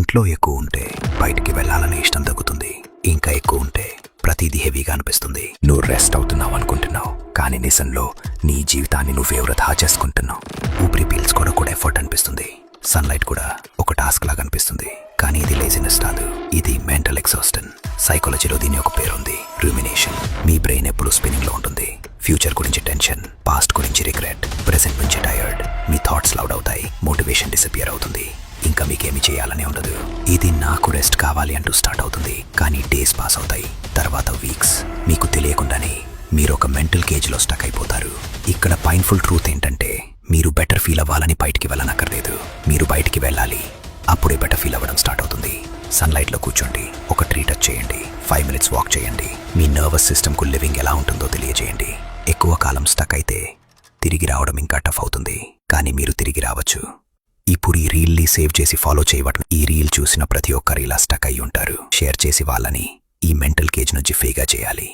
ఇంట్లో ఎక్కువ ఉంటే బయటికి వెళ్లాలనే ఇష్టం తగ్గుతుంది. ఇంకా ఎక్కువ ఉంటే ప్రతిదీ హెవీగా అనిపిస్తుంది. నువ్వు రెస్ట్ అవుతున్నావు అనుకుంటున్నావు, కానీ నిజంలో నీ జీవితాన్ని నువ్వే వృధా చేసుకుంటున్నావు. ఊపిరి పీల్చుకోవడం కూడా ఎఫర్ట్ అనిపిస్తుంది. సన్లైట్ కూడా ఒక టాస్క్ లాగా అనిపిస్తుంది. కానీ ఇది లేజినెస్ కాదు, ఇది మెంటల్ ఎగ్జాస్టన్. సైకాలజీలో దీని ఒక పేరుంది, రూమినేషన్. మీ బ్రెయిన్ ఎప్పుడు స్పిన్నింగ్ లో ఉంటుంది. ఫ్యూచర్ గురించి టెన్షన్, పాస్ట్ గురించి రిగ్రెట్, ప్రెసెంట్ నుంచి టైర్డ్. మీ థాట్స్ లౌడ్ అవుతాయి, మోటివేషన్ డిసపియర్ అవుతుంది. ఇంకా మీకేమి చేయాలనే ఉండదు. ఇది నాకు రెస్ట్ కావాలి అంటూ స్టార్ట్ అవుతుంది. కానీ డేస్ పాస్ అవుతాయి, తర్వాత వీక్స్. మీకు తెలియకుండానే మీరు ఒక మెంటల్ కేజ్లో స్టక్ అయిపోతారు. ఇక్కడ పైన్ఫుల్ ట్రూత్ ఏంటంటే, మీరు బెటర్ ఫీల్ అవ్వాలని బయటికి వెళ్ళనక్కర్లేదు. మీరు బయటికి వెళ్ళాలి, అప్పుడే బెటర్ ఫీల్ అవ్వడం స్టార్ట్ అవుతుంది. సన్లైట్లో కూర్చోండి, ఒక ట్రీ టచ్ చేయండి, 5 minutes వాక్ చేయండి. మీ నర్వస్ సిస్టమ్కు లివింగ్ ఎలా ఉంటుందో తెలియజేయండి. ఎక్కువ కాలం స్టక్ అయితే తిరిగి రావడం ఇంకా టఫ్ అవుతుంది, కానీ మీరు తిరిగి రావచ్చు. ఇప్పుడు ఈ రీల్ని సేవ్ చేసి ఫాలో చేయవడం. ఈ రీల్ చూసిన ప్రతి ఒక్కరు ఇలా స్టక్ అయి ఉంటారు. షేర్ చేసి వాళ్ళని ఈ మెంటల్ కేజ్ నుంచి ఫ్రీగా చేయాలి.